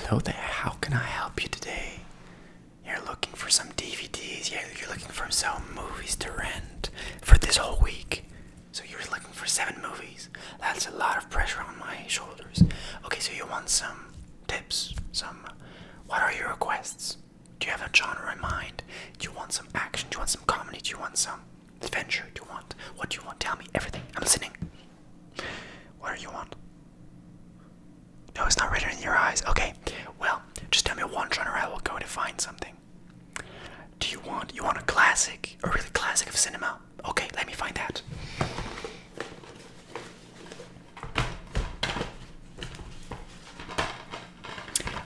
Hello there, how can I help you today? You're looking for some DVDs, yeah, you're looking for some movies to rent for this whole week. So you're looking for 7 movies. That's a lot of pressure on my shoulders. Okay, so you want some tips, what are your requests? Do you have a genre in mind? Do you want some action? Do you want some comedy? Do you want some adventure? What do you want? Tell me everything. I'm listening. What do you want? No, it's not written in your eyes. Okay, well, just tell me one genre. I will go to find something. Do you want a classic, a really classic of cinema? Okay, let me find that.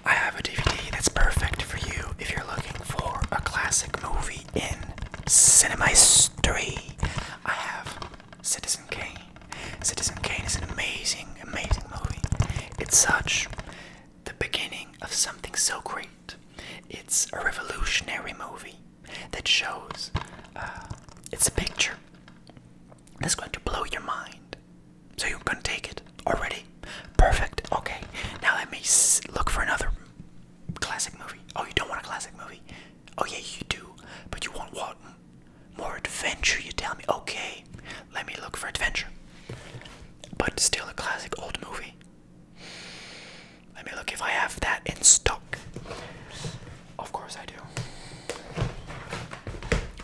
I have a DVD that's perfect for you if you're looking for a classic movie in cinema history. I have Citizen Kane. Citizen Kane is an amazing, amazing movie. It's such the beginning of something so great. It's a revolutionary movie that shows, it's a picture that's going to blow your mind. So you're going to take it already? Perfect. Okay, now let me look for another classic movie. Oh, you don't want a classic movie? Oh yeah, you do. But you want what? More adventure, you tell me. Okay, let me look for adventure. But still a classic old movie. Let me look if I have that in stock. Of course I do.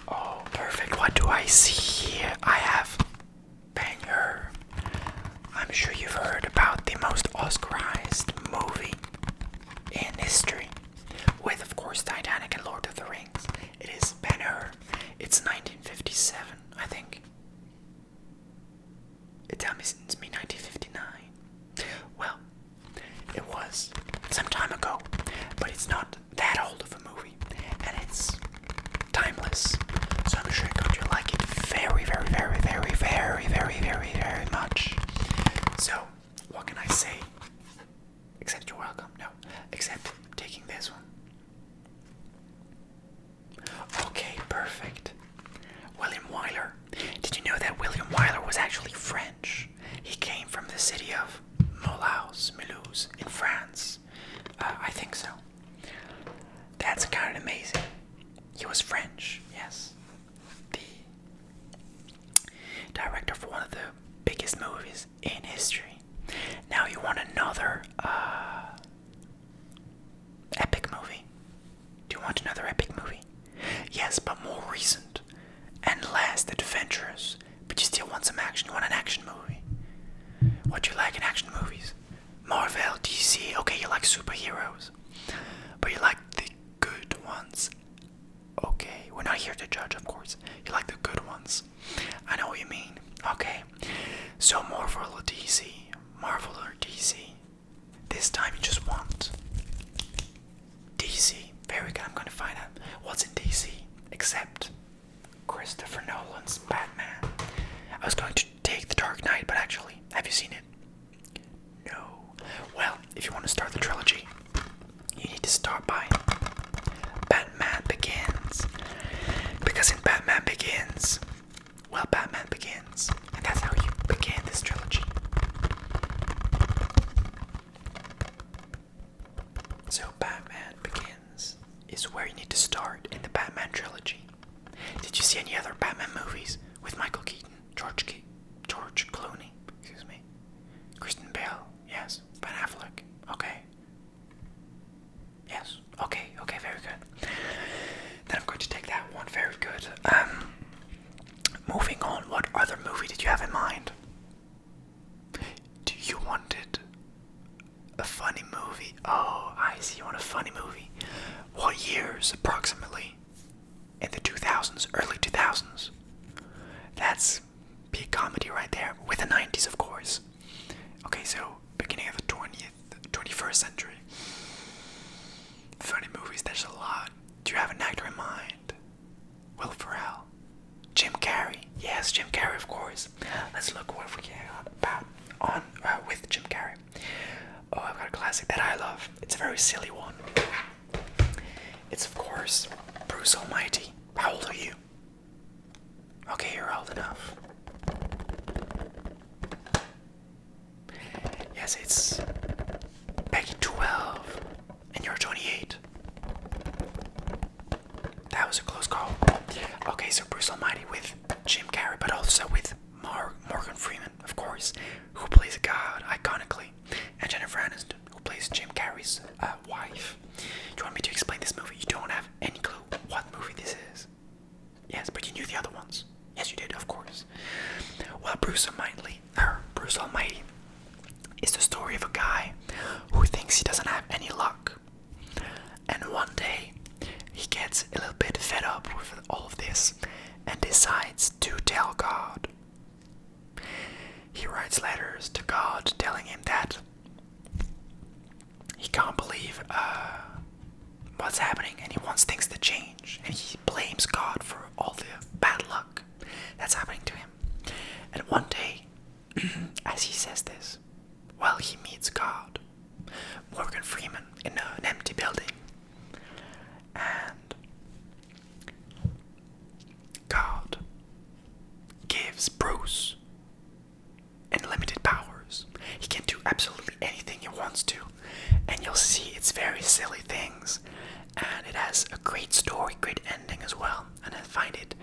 Oh, perfect. What do I see here? I have Banger. I'm sure you've heard about the most Oscarized movie in history. With, of course, Titanic and Lord of the Rings. It is Banger. It's 1957, I think. It tells me 1959. Well, it was some time ago, but it's not that old of a movie, and it's timeless. So I'm sure you're going to like it very, very, very, very, very, very, very, very much. So, what can I say? Except you're welcome. No, except taking this one. Okay, perfect. William Wyler. Did you know that William Wyler was actually French? He came from the city of Mulhouse in France. I think so. That's kind of amazing. He was French, yes. The director for one of the biggest movies in history. Now you want another epic movie? Do you want another epic movie? Yes, but more recent and less adventurous. But you still want some action. You want an action movie. What do you like in action movies? Marvel, DC. Okay, you like superheroes, but you like the good ones. Okay, we're not here to judge, of course. You like the good ones. I know what you mean. Okay, so Marvel or DC? Marvel or DC? This time you just want DC. Very good. I'm going to find out what's in DC except Christopher Nolan's Batman. I was going to take The Dark Knight, but actually, have you seen it? No. Well, if you want to start the trilogy, you need to start by Batman Begins. Because in Batman Begins, Batman Begins. And that's how you begin this trilogy. So Batman Begins is where you need to start in the Batman trilogy. Did you see any other Batman movies with Michael Keaton, George Clooney, Kristen Bale, yes, Ben Affleck, okay. Yes, okay, very good. Then I'm going to take that one, very good. Moving on, what other movie did you have in mind? Do you wanted a funny movie? Oh, I see, you want a funny movie. What years, approximately? In the 2000s, early 2000s. That's big comedy right there, with the 90s, of course. Okay, so beginning of the 21st century. Funny movies, there's a lot. Do you have an actor in mind? Will Ferrell, Jim Carrey. Yes, Jim Carrey, of course. Let's look what we got with Jim Carrey. Oh, I've got a classic that I love. It's a very silly one. It's, of course, Bruce Almighty. How old are you? Okay, you're old enough. Yes, it's Peggy 12 was a close call. Okay, so Bruce Almighty with Jim Carrey, but also with Morgan Freeman, of course, who plays a god iconically, and Jennifer Aniston, who plays Jim Carrey's wife. Do you want me to explain this movie? You don't have any clue what movie this is. Yes, but you knew the other ones. Yes, you did, of course. Well, Bruce Almighty is the story of a guy who thinks he doesn't have any luck. And one day, he gets a little bit fed up with all of this and decides to tell God. He writes letters to God telling him that he can't believe what's happening and he wants things to change. And he blames God for all the bad luck that's happening to him. And one day, as he says this, well, he meets God, Morgan Freeman, in an empty building. And God gives Bruce unlimited powers. He can do absolutely anything he wants to. And you'll see it's very silly things. And it has a great story, great ending as well. And I find it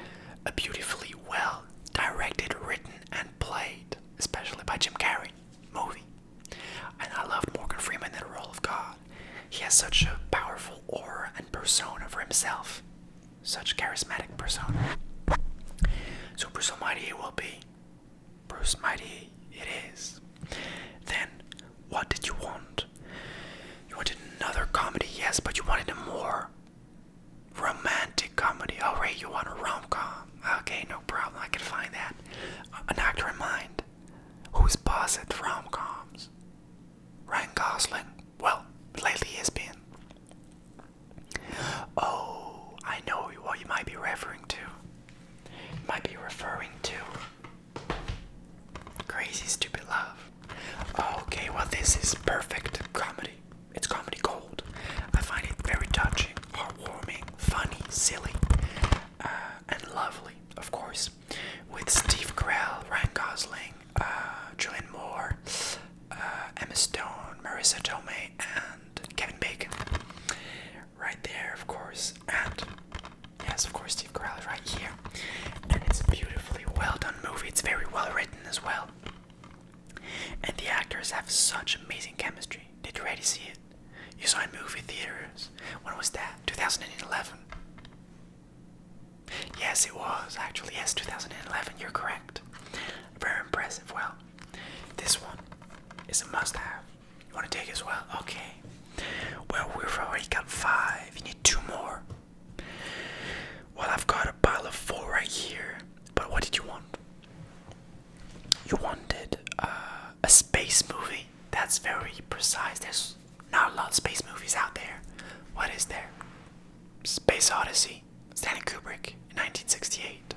a beautifully well directed, written, and played, especially by Jim Carrey, movie. And I loved Morgan Freeman in the role of God. He has such a powerful aura and persona for himself. Such charismatic persona. So Bruce Almighty it will be. Bruce Almighty it is. Then, what did you want? You wanted another comedy, yes, but you wanted a more romantic comedy. Oh, right, you want a rom-com. Okay, no problem, I can find that. An actor in mind who's boss at rom-coms. Ryan Gosling. Well, lately he has been. Oh, I know what you might be referring to. You might be referring to Crazy Stupid Love. Okay, well this is perfect comedy. It's comedy gold. I find it very touching, heartwarming, funny, silly, and lovely, of course. With Steve Carell, Ryan Gosling, Julianne Moore, Emma Stone, Marissa Tomei, and Kevin Bacon. Right there, of course. And yes, of course, Steve Carell is right here. And it's a beautifully well done movie. It's very well written as well. And the actors have such amazing chemistry. Did you already see it? You saw it in movie theaters. When was that? 2011. Yes, it was. Actually, yes, 2011. You're correct. Very impressive. Well, this one is a must-have. You want to take as well? Okay. Well, we've already got 5. You need 2 more. Well, I've got a pile of 4 right here. But what did you want? You wanted a space movie. That's very precise. There's not a lot of space movies out there. What is there? Space Odyssey, Stanley Kubrick in 1968.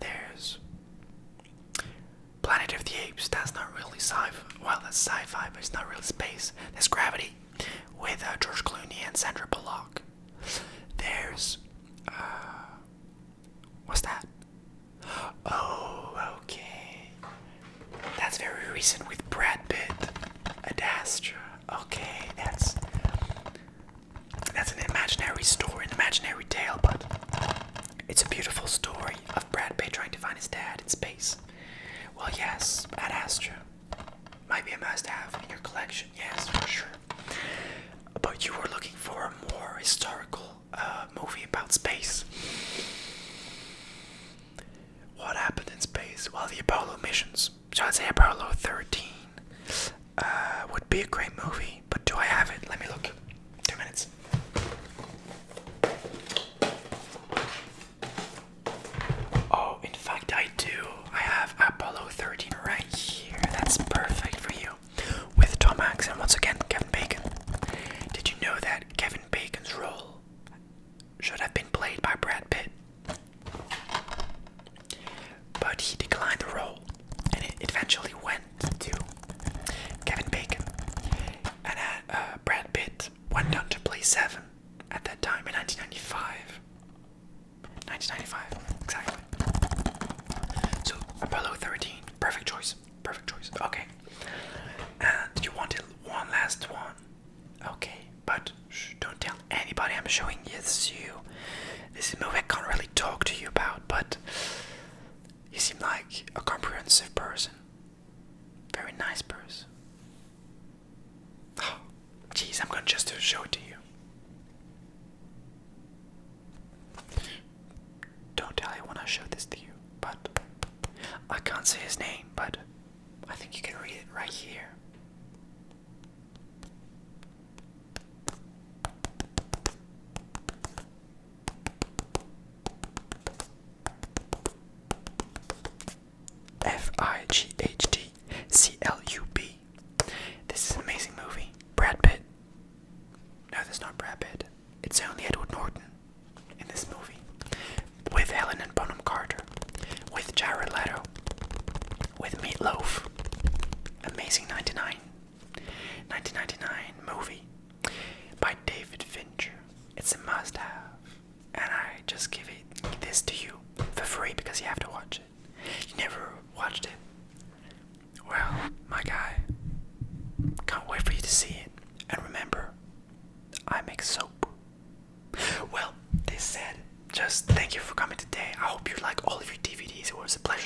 There's Planet of the Apes. That's not really sci-fi. Well, that's sci-fi, but it's not really space. There's Gravity with George Clooney and Sandra Bullock. There's what's that? Oh, okay. That's very recent with Brad Pitt. Ad Astra. Okay, that's an imaginary story, an imaginary tale, but it's a beautiful story of Brad Pitt trying to find his dad in space. Well, yes, Ad Astra might be a must-have in your collection. Yes, for sure. But you were looking for a more historical movie about space. What happened in space? Well, the Apollo missions. So I'd say Apollo 13 would be a great movie. But do I have it? Let me look. 2 minutes. Oh, in fact I do. I have Apollo 13 right here. That's perfect for you. With Tom Hanks and once again Kevin Bacon. Did you know that Kevin Bacon's role should have been played by Brad Pitt? But he declined the role, and it eventually went to Kevin Bacon. And Brad Pitt went on to play Seven at that time in 1995. 1995, exactly. So Apollo 13, perfect choice. Perfect choice. Okay. And you wanted one last one. Okay, but shh, don't tell anybody I'm showing this to you. This is a movie I can't really talk to you about, but you seem like a comprehensive person. Very nice person. Oh, jeez, I'm gonna just show it to you. Don't tell anyone I showed this to you, but I can't say his name, but I think you can read it right here. Fighhdclub. This is an amazing movie. Brad Pitt. No, that's not Brad Pitt. It's only Edward Norton in this movie. With Helena Bonham Carter. With Jared Leto. With Meatloaf. Amazing 1999 movie by David Fincher. It's a must-have. And I just give this to you for free because you have to watch it. You never watched it? Well, my guy, can't wait for you to see it. And remember, I make soap. Well, this said, just thank you for coming today. I hope you like all of your DVDs. It was a pleasure